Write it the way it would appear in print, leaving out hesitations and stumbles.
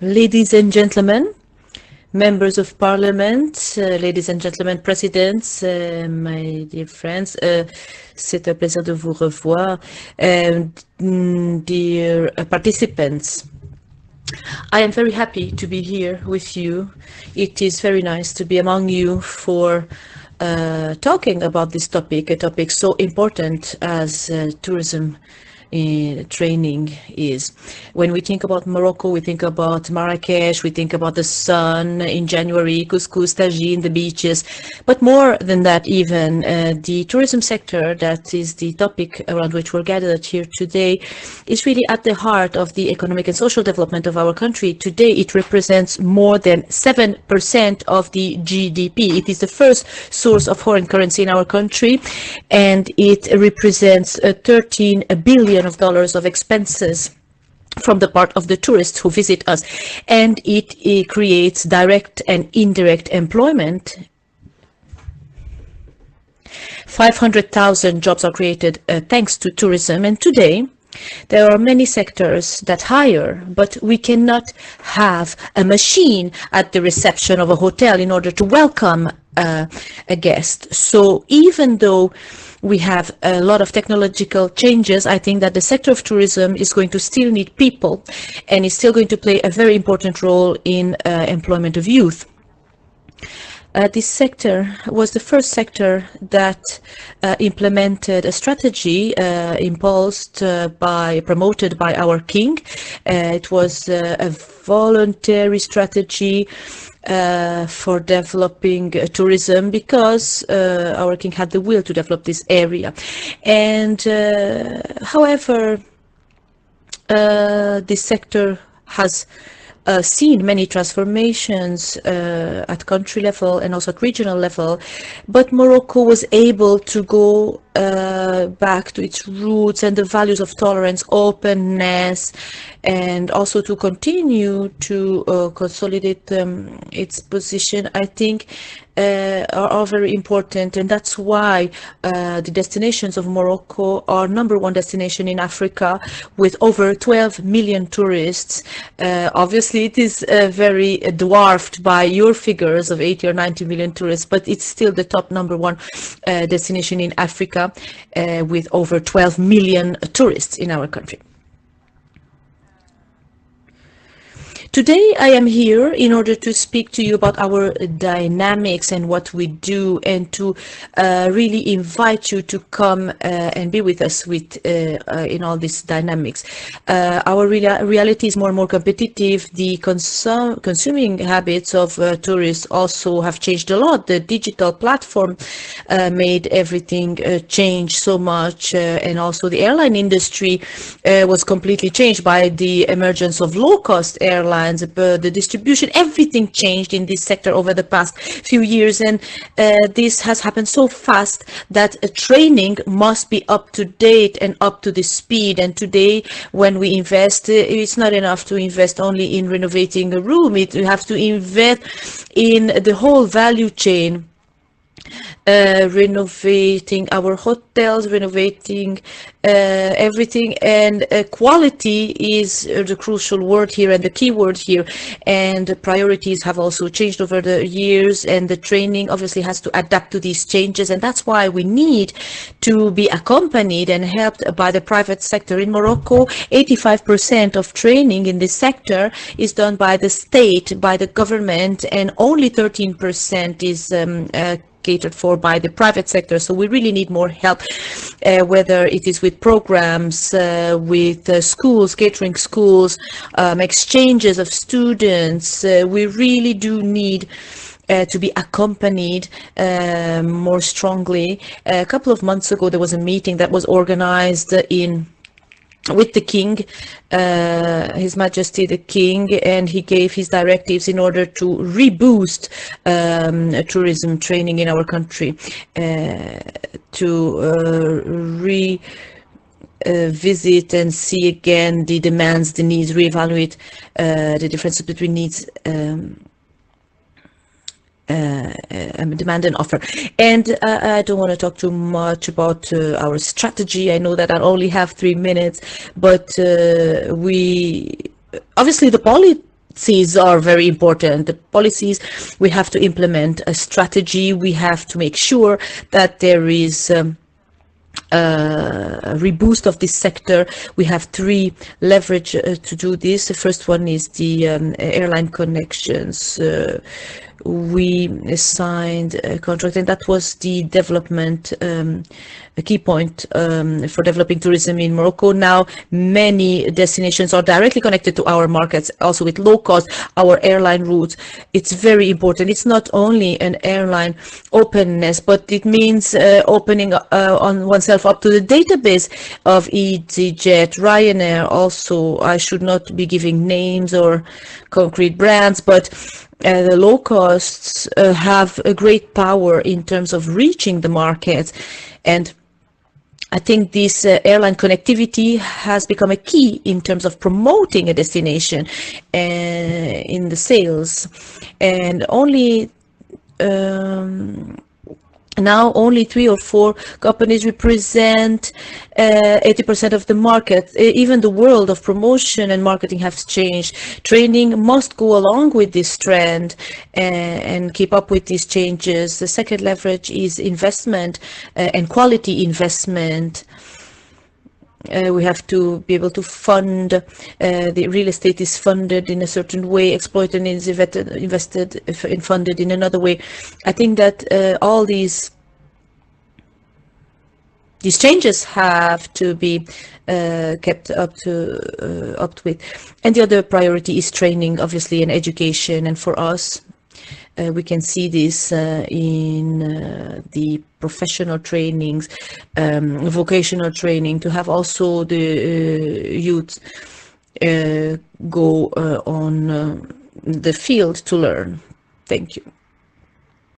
Ladies and gentlemen, members of parliament, ladies and gentlemen, presidents, my dear friends, c'est un plaisir de vous revoir. Dear participants, I am very happy to be here with you. It is very nice to be among you for talking about this topic, a topic so important as tourism training is. When we think about Morocco, we think about Marrakesh, we think about the sun in January, couscous, tagine, the beaches. But more than that even, the tourism sector, that is the topic around which we're gathered here today, is really at the heart of the economic and social development of our country. Today it represents more than 7% of the GDP. It is the first source of foreign currency in our country, and it represents 13 billion of dollars of expenses from the part of the tourists who visit us, and it creates direct and indirect employment. 500,000 jobs are created thanks to tourism, and today there are many sectors that hire, but we cannot have a machine at the reception of a hotel in order to welcome a guest. So even though we have a lot of technological changes, I think that the sector of tourism is going to still need people and is still going to play a very important role in employment of youth. This sector was the first sector that implemented a strategy promoted by our king. It was a voluntary strategy for developing tourism because our king had the will to develop this area. And however, this sector has seen many transformations at country level and also at regional level, but Morocco was able to go back to its roots and the values of tolerance, openness, and also to continue to consolidate its position, I think, are all very important. And that's why the destinations of Morocco are #1 destination in Africa with over 12 million tourists. Obviously, it is very dwarfed by your figures of 80 or 90 million tourists, but it's still the top #1 destination in Africa with over 12 million tourists in our country. Today I am here in order to speak to you about our dynamics and what we do, and to really invite you to come and be with us in all these dynamics. Our reality is more and more competitive. The consuming habits of tourists also have changed a lot. The digital platform made everything change so much, and also the airline industry was completely changed by the emergence of low-cost airlines. The distribution, everything changed in this sector over the past few years, and this has happened so fast that training must be up to date and up to the speed. And today, when we invest, it's not enough to invest only in renovating a room. You have to invest in the whole value chain. Renovating our hotels, renovating everything, and quality is the crucial word here and the key word here. And the priorities have also changed over the years, and the training obviously has to adapt to these changes, and that's why we need to be accompanied and helped by the private sector. In Morocco, 85% of training in this sector is done by the state, by the government, and only 13% is catered for by the private sector. So we really need more help, whether it is with programs, with schools, catering schools, exchanges of students. We really do need to be accompanied more strongly. A couple of months ago, there was a meeting that was organized with the king, His Majesty the King, and he gave his directives in order to reboost tourism training in our country, to visit and see again the demands, the needs, reevaluate the differences between needs, demand and offer. And I don't want to talk too much about our strategy. I know that I only have 3 minutes, but we obviously the policies are very important. The policies, we have to implement a strategy. We have to make sure that there is a reboost of this sector. We have three leverage to do this. The first one is the airline connections. We signed a contract, and that was the development, a key point for developing tourism in Morocco. Now, many destinations are directly connected to our markets, also with low cost, our airline routes. It's very important. It's not only an airline openness, but it means opening on oneself up to the database of EasyJet, Ryanair. Also, I should not be giving names or concrete brands, but the low costs have a great power in terms of reaching the market. And I think this airline connectivity has become a key in terms of promoting a destination in the sales. And only now only 3 or 4 companies represent 80% of the market. Even the world of promotion and marketing has changed. Training must go along with this trend and keep up with these changes. The second leverage is investment and quality investment. We have to be able to fund, the real estate is funded in a certain way, exploited is invested and funded in another way. I think that all these changes have to be kept up with. And the other priority is training, obviously, and education. And for us, we can see this in the professional trainings, vocational training, to have also the youth go on the field to learn. Thank you.